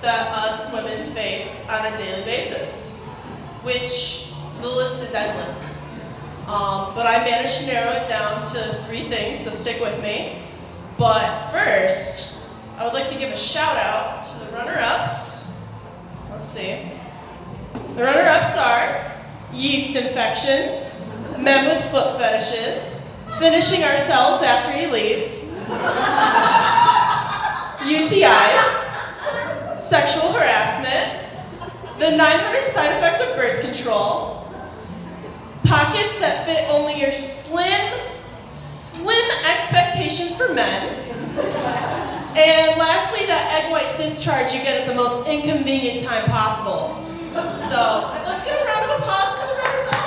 that us women face on a daily basis, which the list is endless. But I managed to narrow it down to 3 things, so stick with me. But first, I would like to give a shout out to the runner-ups. Let's see. The runner-ups are yeast infections, men with foot fetishes, finishing ourselves after he leaves, UTIs, sexual harassment, the 900 side effects of birth control, pockets that fit only your slim expectations for men, and lastly, that egg white discharge you get at the most inconvenient time possible. So, let's give a round of applause to the runners up.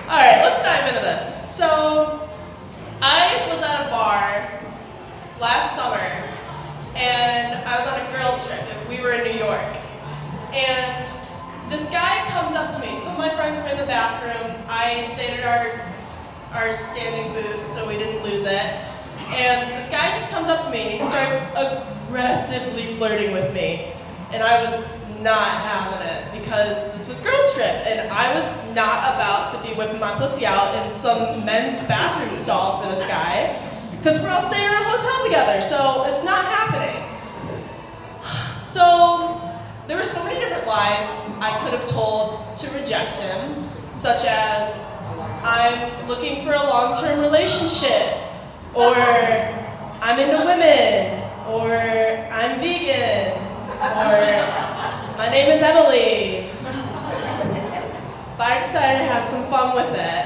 Alright, let's dive into this. So, I was at a bar last summer, and I was on a girls' trip. We were in New York. And this guy comes up to me. Some of my friends were in the bathroom. I stayed at our standing booth, so we didn't lose it. And this guy just comes up to me and he starts aggressively flirting with me. And I was not having it because this was girls' trip and I was not about to be whipping my pussy out in some men's bathroom stall for this guy because we're all staying in a hotel together, so it's not happening. So there were so many different lies I could have told to reject him, such as, I'm looking for a long-term relationship, or I'm into women, or I'm vegan, or my name is Emily. But I decided to have some fun with it,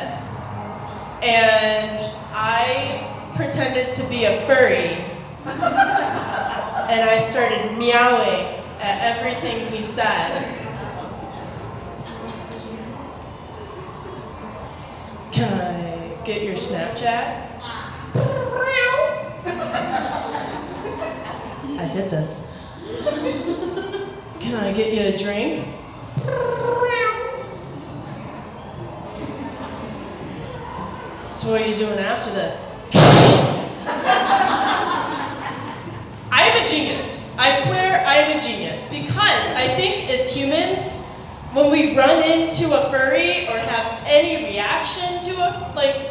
and I pretended to be a furry, and I started meowing at everything he said. Can I get your Snapchat? I did this. Can I get you a drink? So what are you doing after this? I am a genius. I swear I am a genius. Because I think as humans, when we run into a furry or have any reaction to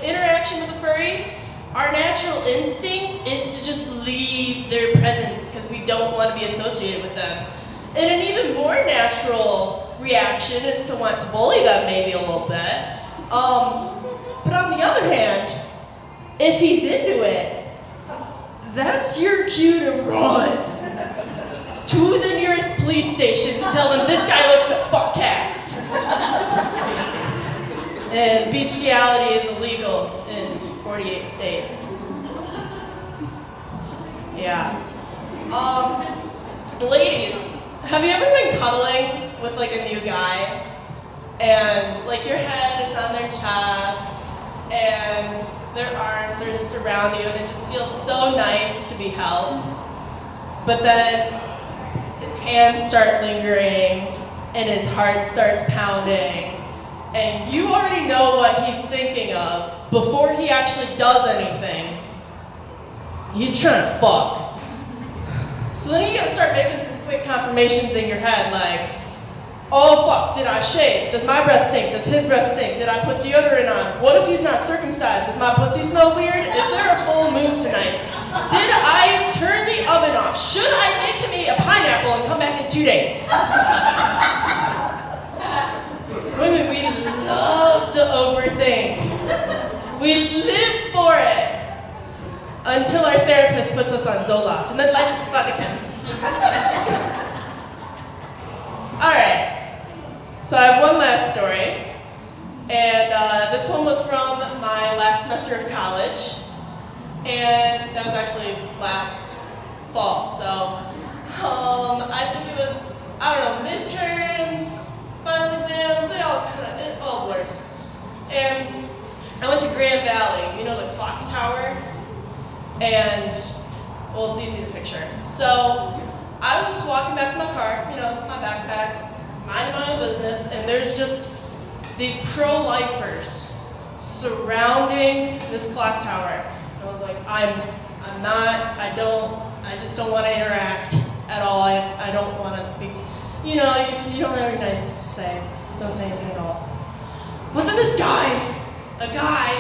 interaction with a furry, our natural instinct is to just leave their presence because we don't want to be associated with them. And an even more natural reaction is to want to bully them maybe a little bit. But on the other hand, if he's into it, that's your cue to run to the nearest police station to tell them this guy looks at fuck cats. And bestiality is illegal in 48 states. Yeah. Ladies, have you ever been cuddling with like a new guy and like your head is on their chest and their arms are just around you and it just feels so nice to be held, but then his hands start lingering and his heart starts pounding and you already know what he's thinking of before he actually does anything. He's trying to fuck. So then you gotta start making some quick confirmations in your head like, oh fuck, did I shave? Does my breath stink? Does his breath stink? Did I put deodorant on? What if he's not circumcised? Does my pussy smell weird? Is there a full moon tonight? Did I turn the oven off? Should I make him eat a pineapple and come back in 2 days? Women, we love to overthink. We live for it. Until our therapist puts us on Zoloft, and then life is fun again. Alright, so I have one last story, and this one was from my last semester of college, and that was actually last fall, so I think it was, midterms, final exams, it all blurs. And I went to Grand Valley, you know the clock tower? And, well, it's easy to picture. So, I was just walking back to my car, my backpack, minding my own business, and there's just these pro-lifers surrounding this clock tower. And I was like, I'm I just don't want to interact at all. I don't want to speak. You know, if you don't have anything to say, don't say anything at all. But then this guy, a guy,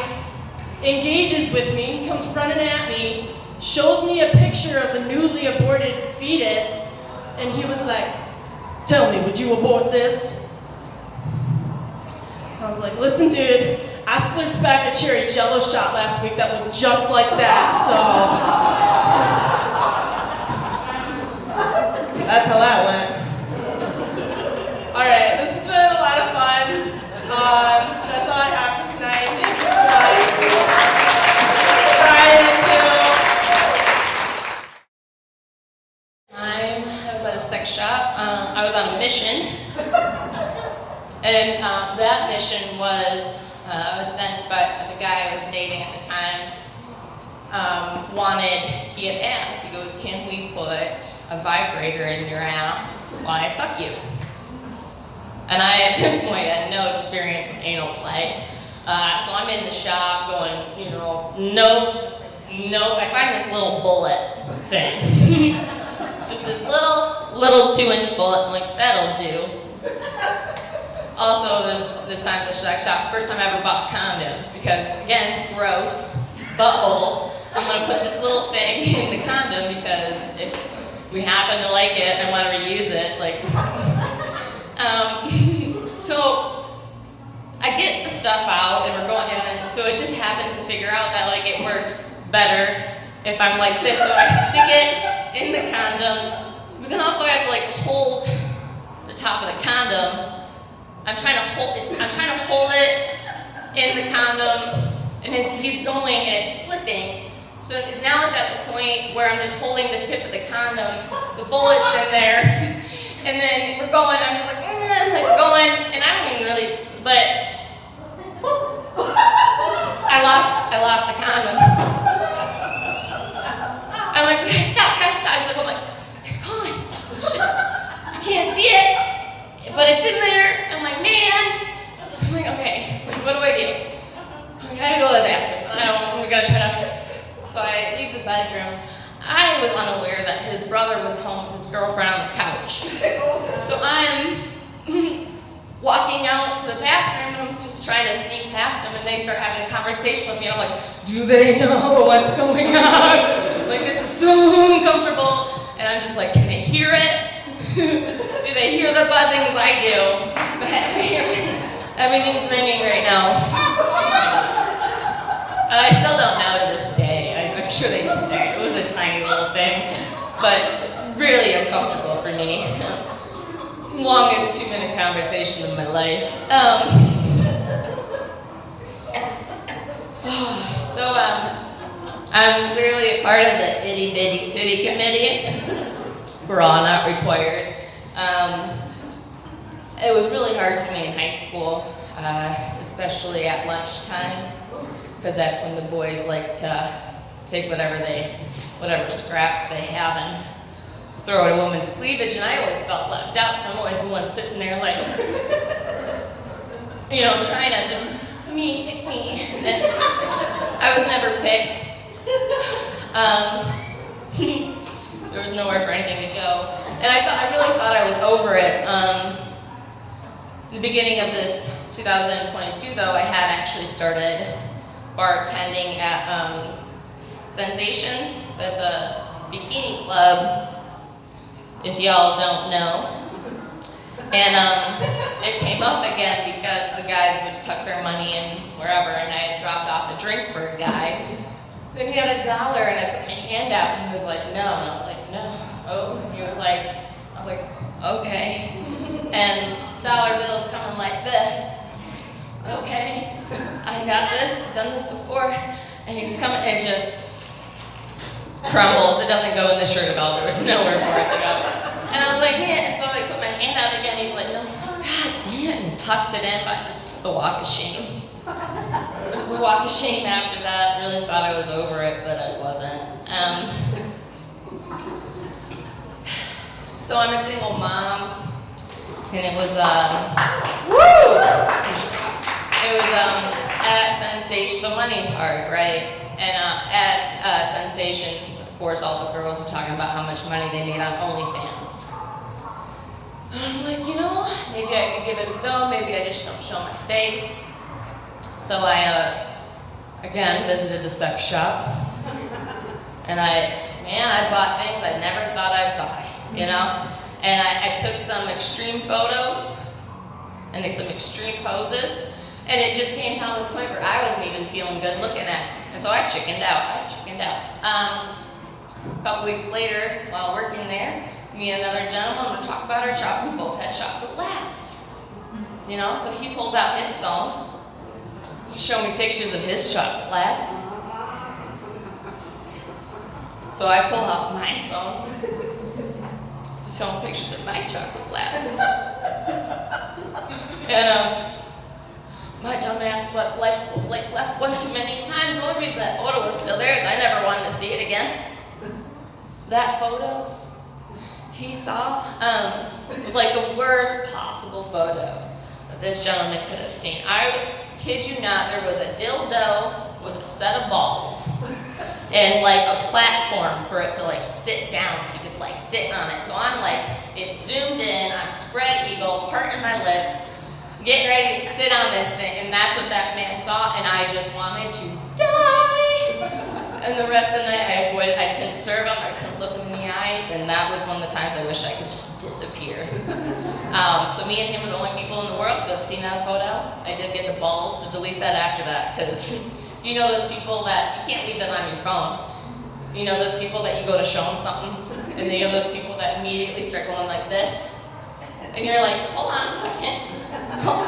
engages with me, comes running at me, shows me a picture of a newly aborted fetus, and he was like, "Tell me, would you abort this?" I was like, "Listen, dude, I slurped back a cherry jello shot last week that looked just like that, so..." That's how that went. Alright, this has been a lot of fun. That's all I have for tonight. Thank you so much. I was at a sex shop. I was on a mission. And that mission was sent by the guy I was dating at the time. He had asked, he goes, "Can we put a vibrator in your ass while I fuck you?" And I, at this point, had no experience with anal play. So I'm in the shop going, you know, nope. I find this little bullet thing. Just this little 2-inch bullet. I'm like, that'll do. Also, this time at the sex shop, first time I ever bought condoms, because again, gross, butthole. I'm gonna put this little thing in the condom because if we happen to like it and want to reuse it, like. So I get the stuff out and we're going, and so it just happens to figure out that like it works better if I'm like this. So I stick it in the condom, but then also I have to like hold the top of the condom. I'm trying to hold it in the condom, and he's going and it's slipping. So now it's at the point where I'm just holding the tip of the condom, the bullet's in there, and then we're going. I'm just like, going, and I don't even really, but I lost the condom. I'm like, guys, stop. I'm like, it's gone. It's just, I can't see it, but it's in there. I'm like, man. So I'm like, okay, what do I do? I gotta go to the bathroom. We gotta try to. So I leave the bedroom. I was unaware that his brother was home with his girlfriend on the couch. So I'm walking out to the bathroom and I'm just trying to sneak past them, and they start having a conversation with me, and I'm like, do they know what's going on? Like, this is so uncomfortable. And I'm just like, can they hear it? Do they hear the buzzing as I do? Everything's ringing right now. And I still don't know to this day. I'm sure they did there. It was a tiny little thing, but really uncomfortable for me. Longest 2-minute conversation of my life. I'm clearly a part of the itty bitty titty committee. Bra not required. It was really hard for me in high school, especially at lunchtime, because that's when the boys like to take whatever scraps they have and throw at a woman's cleavage, and I always felt left out, so I'm always the one sitting there like, you know, trying to just, pick me, and I was never picked. There was nowhere for anything to go, and I really thought I was over it. The beginning of this 2022, though, I had actually started bartending at Sensations. That's a bikini club, if y'all don't know. And it came up again because the guys would tuck their money in wherever, and I had dropped off a drink for a guy. Then he had $1, and I put my hand out, and he was like, no. And I was like, no. Oh. And I was like, okay. And dollar bills coming like this. Okay. I got this, done this before. And he's coming, and it just crumbles. It doesn't go in the shirt at all. There was nowhere for it to go. And I was like, man. And so I put my hand out again. He's like, no, God damn it. And tucks it in, but I just the walk of shame. It was the walk of shame after that. Really thought I was over it, but I wasn't. So I'm a single mom, and it was at Sensation. So money's hard, right? And at sensations, of course, all the girls were talking about how much money they made on OnlyFans. I'm like, maybe I could give it a go. Maybe I just don't show my face. So I, again, visited the sex shop. And I bought things I never thought I'd buy, And I took some extreme photos and some extreme poses. And it just came down to the point where I wasn't even feeling good looking at it. And so I chickened out. A couple weeks later, while working there, me and another gentleman would talk about our chocolate. We both had chocolate labs. So he pulls out his phone to show me pictures of his chocolate lab. So I pull out my phone to show him pictures of my chocolate lab. And my dumb ass left one too many times. The only reason that photo was still there is I never wanted to see it again. That photo he saw was like the worst possible photo that this gentleman could have seen. I kid you not, there was a dildo with a set of balls and like a platform for it to like sit down so you could like sit on it. So I'm like, it zoomed in, I'm spread eagle, parting my lips, getting ready to sit on this thing, and that's what that man saw, and I just wanted to die. And the rest of the night I couldn't serve him, I couldn't look him in the eyes, and that was one of the times I wish I could just disappear. So me and him were the only people in the world to have seen that photo. I did get the balls to delete that after that, because those people that, you can't leave that on your phone. Those people that you go to show them something, and then those people that immediately start going like this. And you're like, hold on a second.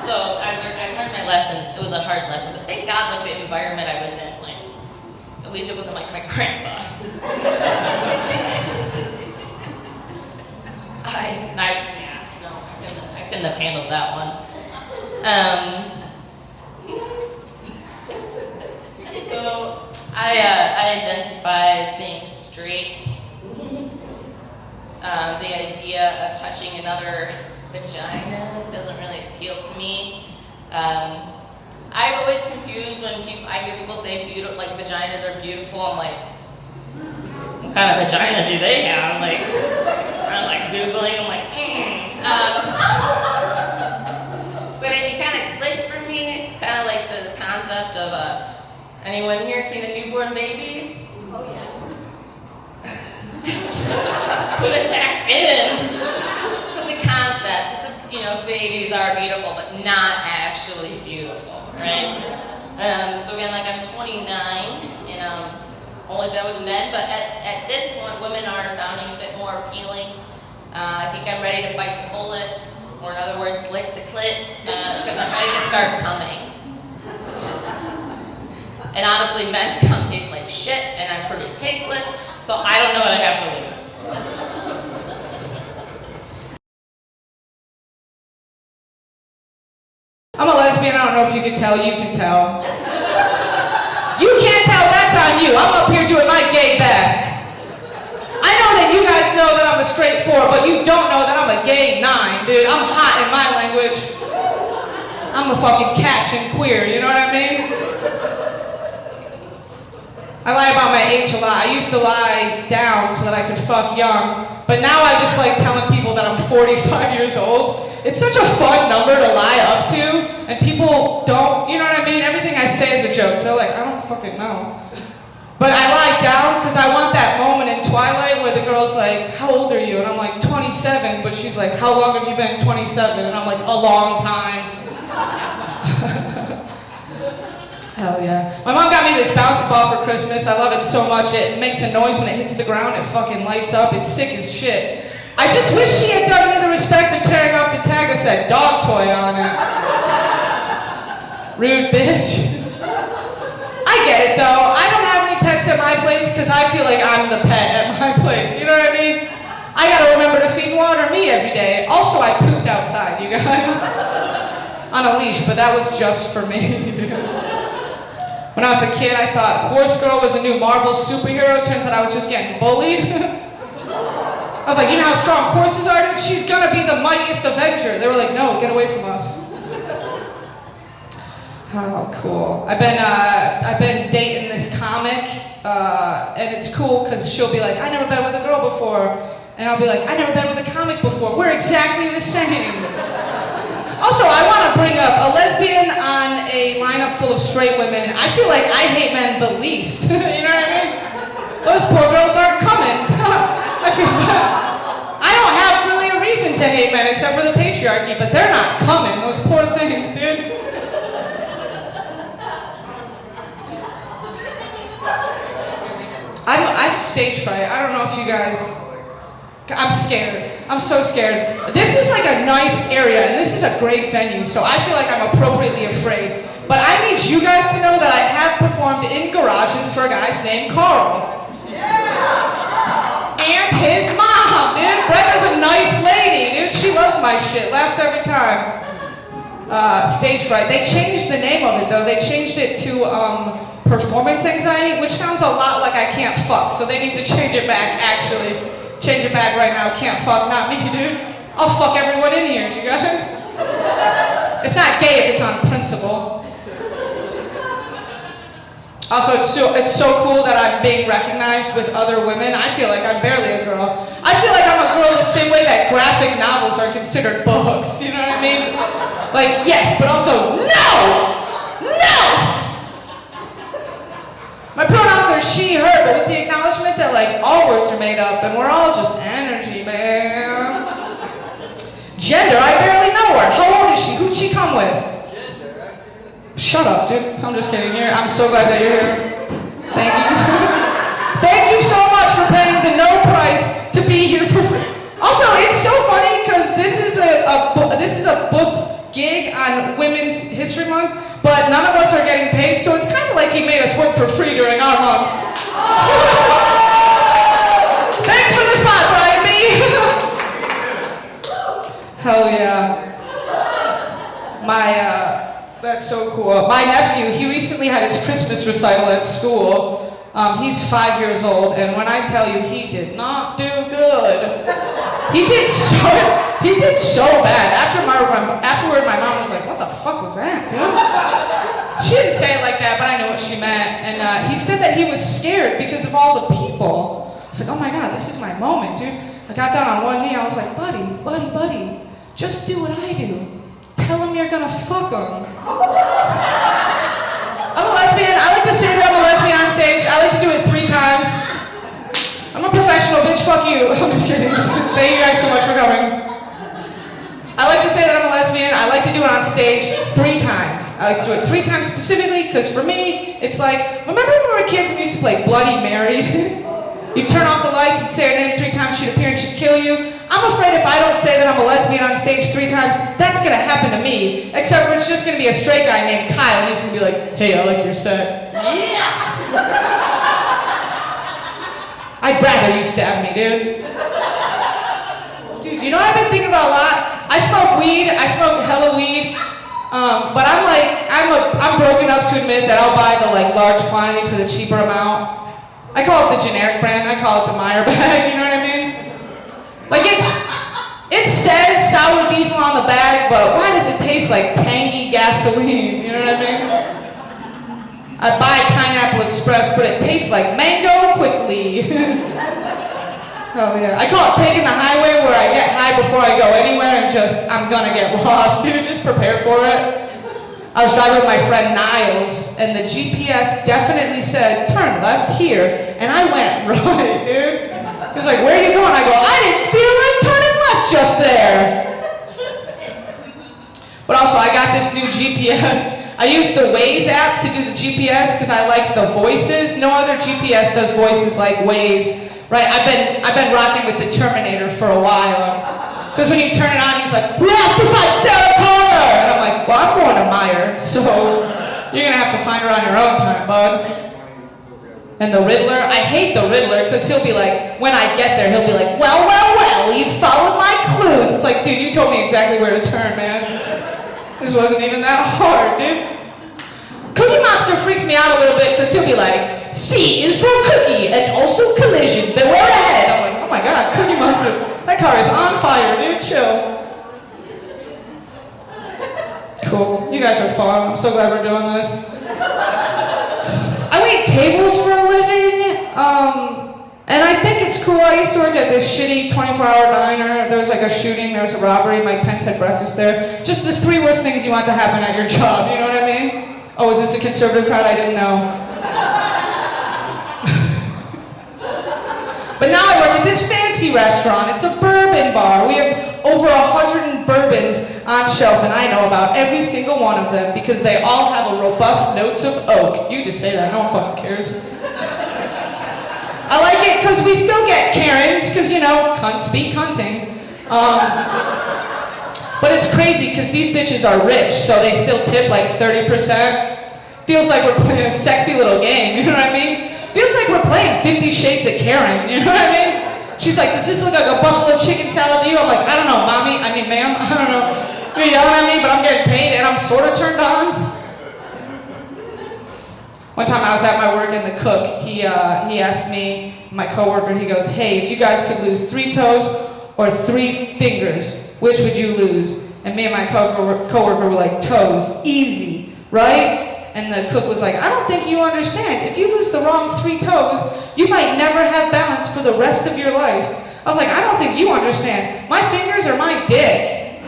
So I learned my lesson. It was a hard lesson, but thank God, like the environment I was in, like at least it wasn't like my grandpa. I couldn't have handled that one. So I identify as being straight. The idea of touching another vagina doesn't really appeal to me. I'm always confused when I hear people say like vaginas are beautiful. I'm like, what kind of vagina do they have? I'm like Googling. I'm like, But it kind of clicked for me. It's kind of like the concept of anyone here seen a newborn baby? Oh yeah. Put it back in. But the concept, babies are beautiful, but not actually beautiful, right? So again, like I'm 29, and only been with men, but at this point, women are sounding a bit more appealing. I think I'm ready to bite the bullet, or in other words, lick the clit, because I'm ready to start coming. And honestly, men's cum tastes like shit, and I'm pretty tasteless, so I don't know what I have to lose. I'm a lesbian, I don't know if you can tell, you can tell. You can't tell, that's on you. I'm up here doing my gay best. I know that you guys know that I'm a straight 4, but you don't know that I'm a gay 9, dude. I'm hot in my language. I'm a fucking catch and queer, you know what I mean? I lie about my age a lot. I used to lie down so that I could fuck young, but now I just like telling people that I'm 45 years old. It's such a fun number to lie up to, and people don't, you know what I mean? Everything I say is a joke, so like, I don't fucking know. But I lie down because I want that moment in Twilight where the girl's like, how old are you? And I'm like, 27, but she's like, how long have you been 27? And I'm like, a long time. Hell yeah. My mom got me this bounce ball for Christmas. I love it so much. It makes a noise when it hits the ground. It fucking lights up. It's sick as shit. I just wish she had done me the respect of tearing off the tag that said dog toy on it. Rude bitch. I get it though. I don't have any pets at my place because I feel like I'm the pet at my place. You know what I mean? I gotta remember to feed and water me every day. Also, I pooped outside, you guys. On a leash, but that was just for me. When I was a kid, I thought Horse Girl was a new Marvel superhero. Turns out I was just getting bullied. I was like, you know how strong horses are? She's gonna be the mightiest Avenger. They were like, no, get away from us. Oh, cool. I've been dating this comic. and it's cool because she'll be like, I never been with a girl before. And I'll be like, I never been with a comic before. We're exactly the same. Also, I want to bring up a lesbian on a lineup full of straight women. I feel like I hate men the least. You know what I mean? Those poor girls aren't coming. I don't have really a reason to hate men except for the patriarchy, but they're not coming. Those poor things, dude. I'm stage fright. I don't know if you guys... I'm scared. I'm so scared. This is like a nice area, and this is a great venue, so I feel like I'm appropriately afraid. But I need you guys to know that I have performed in garages for guys named Carl. Yeah! And his mom, dude. Brenda's a nice lady, dude. She loves my shit. Laughs every time. Stage fright. They changed the name of it, though. They changed it to, performance anxiety, which sounds a lot like I can't fuck, so they need to change it back, actually. Change it back right now. Can't fuck, not me, dude. I'll fuck everyone in here, you guys. It's not gay if it's on principle. Also, it's so cool that I'm being recognized with other women. I feel like I'm barely a girl. I feel like I'm a girl the same way that graphic novels are considered books. You know what I mean? Like, yes, but also, no! No! My pronouns are she, her, but with the acknowledgement that, like, all words are made up and we're all just energy, man. Gender, I barely know her. How old is she? Who'd she come with? Shut up, dude. I'm just kidding. I'm so glad that you're here. Thank you. Thank you so much for paying the no price to be here for free. Also, it's so funny because this is a booked gig on Women's History Month, but none of us are getting paid, so it's kind of like he made us work for free during our month. Thanks for the spot, Brian B. Hell yeah. That's so cool. My nephew, he recently had his Christmas recital at school. He's 5 years old, and when I tell you, he did not do good. He did so bad. Afterward, my mom was like, "What the fuck was that, dude?" She didn't say it like that, but I knew what she meant. And he said that he was scared because of all the people. I was like, "Oh my God, this is my moment, dude." I got down on one knee. I was like, "Buddy, just do what I do. Tell him you're gonna fuck him." I'm a lesbian. I like to say that I'm a lesbian on stage. I like to do it 3 times. I'm a professional, bitch. Fuck you. I'm just kidding. Thank you guys so much for coming. I like to say that I'm a lesbian. I like to do it on stage 3 times. I like to do it 3 times specifically because for me, it's like, remember when we were kids and we used to play Bloody Mary? You turn off the lights and say her name 3 times, she'd appear and she'd kill you. I'm afraid if I don't say that I'm a lesbian on stage 3 times, that's gonna happen to me. Except for it's just gonna be a straight guy named Kyle and he's gonna be like, "Hey, I like your set." Yeah! I'd rather you stab me, dude. Dude, you know what I've been thinking about a lot? I smoke weed, I smoke hella weed, but I'm broke enough to admit that I'll buy the large quantity for the cheaper amount. I call it the generic brand, I call it the Meijer bag, you know what I mean? Like it says sour diesel on the bag, but why does it taste like tangy gasoline, you know what I mean? I buy Pineapple Express, but it tastes like mango quickly. Hell yeah. I call it taking the highway where I get high before I go anywhere and I'm gonna get lost, dude, just prepare for it. I was driving with my friend Niles, and the GPS definitely said, "Turn left here," and I went right, dude. He was like, "Where are you going?" I go, "I didn't feel like turning left just there." But also, I got this new GPS. I use the Waze app to do the GPS because I like the voices. No other GPS does voices like Waze, right? I've been rocking with the Terminator for a while. Because when you turn it on, he's like, "We have to find Sarah Connor!" And I'm like, "Well, I'm going to Meijer, so you're going to have to find her on your own time, bud." And the Riddler, I hate the Riddler because he'll be like, when I get there, he'll be like, well, you followed my clues. It's like, dude, you told me exactly where to turn, man. This wasn't even that hard, dude. Cookie Monster freaks me out a little bit because he'll be like, C is for cookie and also collision, beware ahead. I'm like, oh my God, Cookie Monster, that car is on fire, dude, chill. Cool, you guys are fun. I'm so glad we're doing this. I wait tables for a living. And I think it's cool. I used to work at this shitty 24-hour diner. There was like a shooting, there was a robbery. Mike Pence had breakfast there. Just the 3 worst things you want to happen at your job, you know what I mean? Oh, is this a conservative crowd? I didn't know. But now I work at this fancy restaurant. It's a bourbon bar. We have over 100 bourbons on shelf, and I know about every single one of them because they all have a robust notes of oak. You just say that, no one fucking cares. I like it because we still get Karens, because, you know, cunts be cunting. But it's crazy because these bitches are rich, so they still tip like 30%. Feels like we're playing a sexy little game, you know what I mean? Feels like we're playing 50 Shades of Karen, you know what I mean? She's like, does this look like a buffalo chicken salad to you? I'm like, I don't know, mommy. I mean, ma'am, I don't know. You're yelling at me, but I'm getting paid and I'm sort of turned on. One time I was at my work and the cook, he asked me, my coworker, he goes, hey, if you guys could lose 3 toes or 3 fingers, which would you lose? And me and my coworker were like, toes, easy, right? And the cook was like, I don't think you understand. If you lose the wrong 3 toes, you might never have balance for the rest of your life. I was like, I don't think you understand. My fingers are my dick.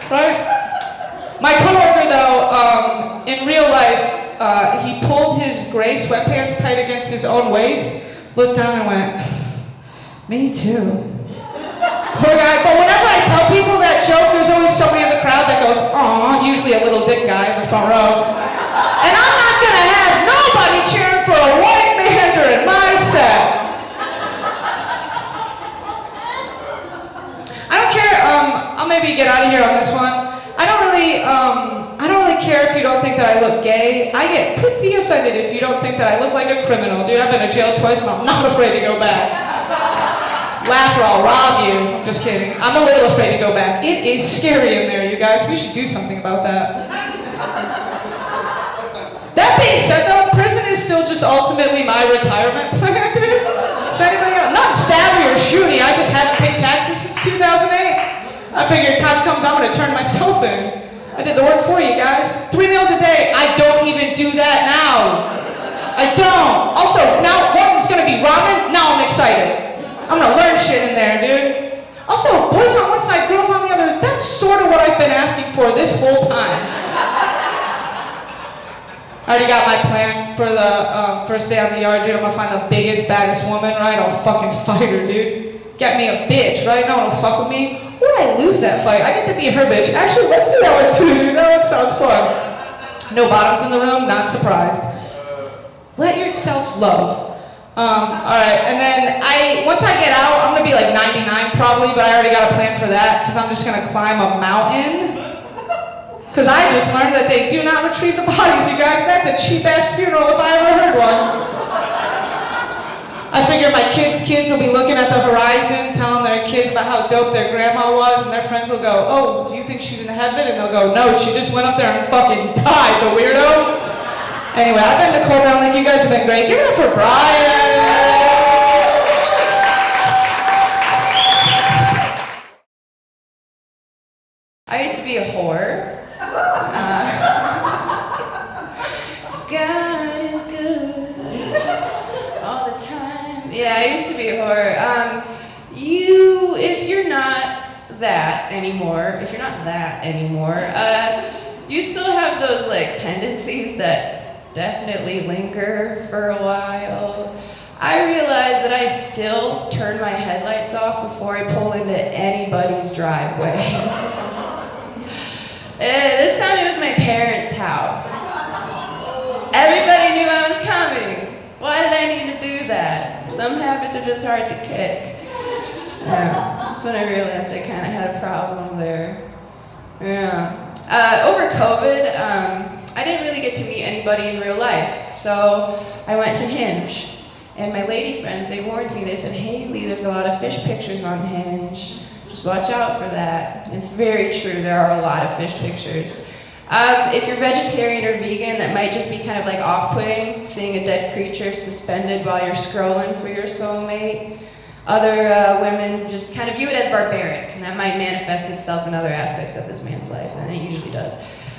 Right? My coworker, though, in real life, he pulled his gray sweatpants tight against his own waist, looked down and went, me too. Poor guy. But whenever I tell people that joke, there's always somebody in the crowd that goes, aw, usually a little dick guy in the front row. And I'm not gonna have nobody cheering for a white man during my set. I don't care, I'll maybe get out of here on this one. I don't really care if you don't think that I look gay. I get pretty offended if you don't think that I look like a criminal. Dude, I've been to jail twice and I'm not afraid to go back. Laugh or I'll rob you. Just kidding. I'm a little afraid to go back. It is scary in there, you guys. We should do something about that. That being said, though, prison is still just ultimately my retirement plan, dude. Is anybody else? Not stabby or shooty. I just haven't paid taxes since 2008. I figured time comes, I'm going to turn myself in. I did the work for you guys. 3 meals a day. I don't even do that now. I don't. Also, now one is going to be ramen. Now I'm excited. I'm gonna learn shit in there, dude. Also, boys on one side, girls on the other, that's sort of what I've been asking for this whole time. I already got my plan for the first day on the yard, dude. I'm gonna find the biggest, baddest woman, right? I'll fucking fight her, dude. Get me a bitch, right? No one will fuck with me. Or I lose that fight. I get to be her bitch. Actually, let's do that one too, dude. That sounds fun. No bottoms in the room, not surprised. Let yourself love. Alright, and then once I get out, I'm gonna be like 99 probably, but I already got a plan for that, because I'm just gonna climb a mountain. Because I just learned that they do not retrieve the bodies, you guys. That's a cheap-ass funeral if I ever heard one. I figure my kids' will be looking at the horizon, telling their kids about how dope their grandma was, and their friends will go, oh, do you think she's in heaven? And they'll go, no, she just went up there and fucking died, the weirdo. Anyway, I've been Nicole Brownlee. You guys have been great. Give it up for Brian. I used to be a whore. God is good all the time. Yeah, I used to be a whore. If you're not that anymore, you still have those like tendencies that definitely linger for a while. I realize that I still turn my headlights off before I pull into anybody's driveway. This time it was my parents' house. Everybody knew I was coming. Why did I need to do that? Some habits are just hard to kick. That's when I realized I kind of had a problem there. Yeah. Over COVID, I didn't really get to meet anybody in real life, so I went to Hinge. And my lady friends, they warned me, they said, hey Lee, there's a lot of fish pictures on Hinge. Just watch out for that. And it's very true, there are a lot of fish pictures. If you're vegetarian or vegan, that might just be kind of like off-putting, seeing a dead creature suspended while you're scrolling for your soulmate. Other women just kind of view it as barbaric, and that might manifest itself in other aspects of this man's life, and it usually does.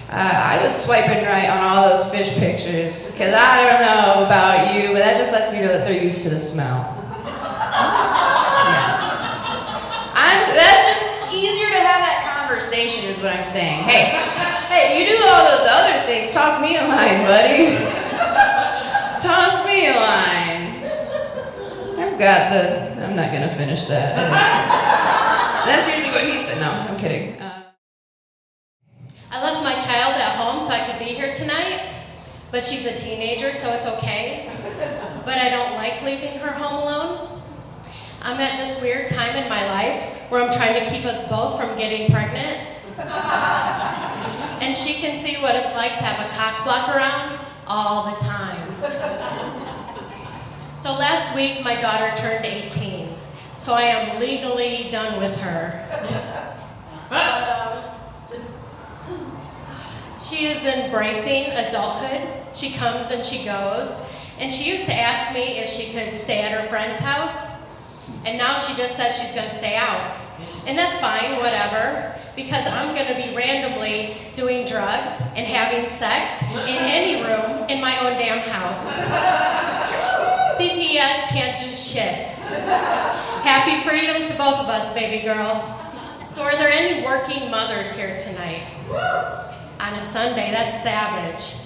I was swiping right on all those fish pictures, because I don't know about you, but that just lets me know that they're used to the smell. Yes. That's just easier to have that conversation is what I'm saying. Hey, you do all those other things, toss me a line, buddy. Toss me a line. I'm not gonna finish that. That's usually what he said. No, I'm kidding. I left my child at home so I could be here tonight, but she's a teenager, so it's okay. But I don't like leaving her home alone. I'm at this weird time in my life where I'm trying to keep us both from getting pregnant. And she can see what it's like to have a cock block around all the time. So last week, my daughter turned 18, so I am legally done with her. She is embracing adulthood. She comes and she goes. And she used to ask me if she could stay at her friend's house. And now she just said she's going to stay out. And that's fine, whatever, because I'm going to be randomly doing drugs and having sex in any room in my own damn house. CPS can't do shit. Happy freedom to both of us, baby girl. So are there any working mothers here tonight? On a Sunday, that's savage.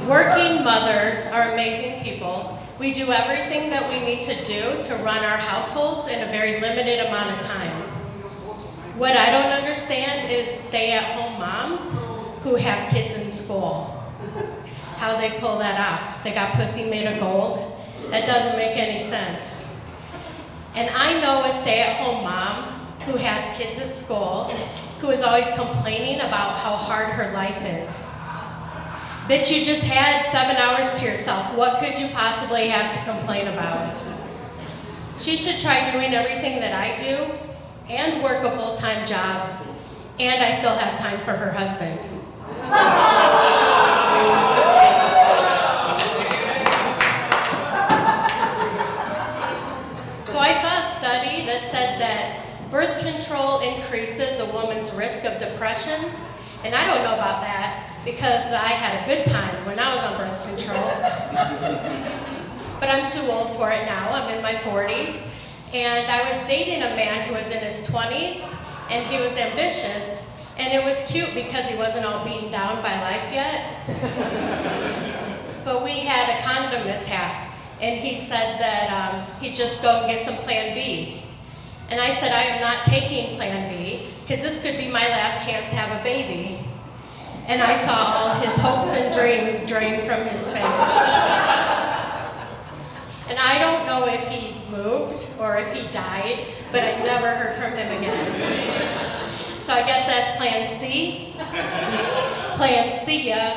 Working mothers are amazing people. We do everything that we need to do to run our households in a very limited amount of time. What I don't understand is stay-at-home moms who have kids in school. How they pull that off. They got pussy made of gold. That doesn't make any sense. And I know a stay-at-home mom who has kids at school who is always complaining about how hard her life is. Bitch, you just had 7 hours to yourself. What could you possibly have to complain about? She should try doing everything that I do and work a full-time job. And I still have time for her husband. So I saw a study that said that birth control increases a woman's risk of depression. And I don't know about that because I had a good time when I was on birth control. But I'm too old for it now. I'm in my 40s. And I was dating a man who was in his 20s, and he was ambitious. And it was cute because he wasn't all beaten down by life yet. But we had a condom mishap, and he said that he'd just go and get some Plan B. And I said, I am not taking Plan B, because this could be my last chance to have a baby. And I saw all his hopes and dreams drain from his face. And I don't know if he moved or if he died, but I never heard from him again. So I guess that's Plan C. Plan C, ya.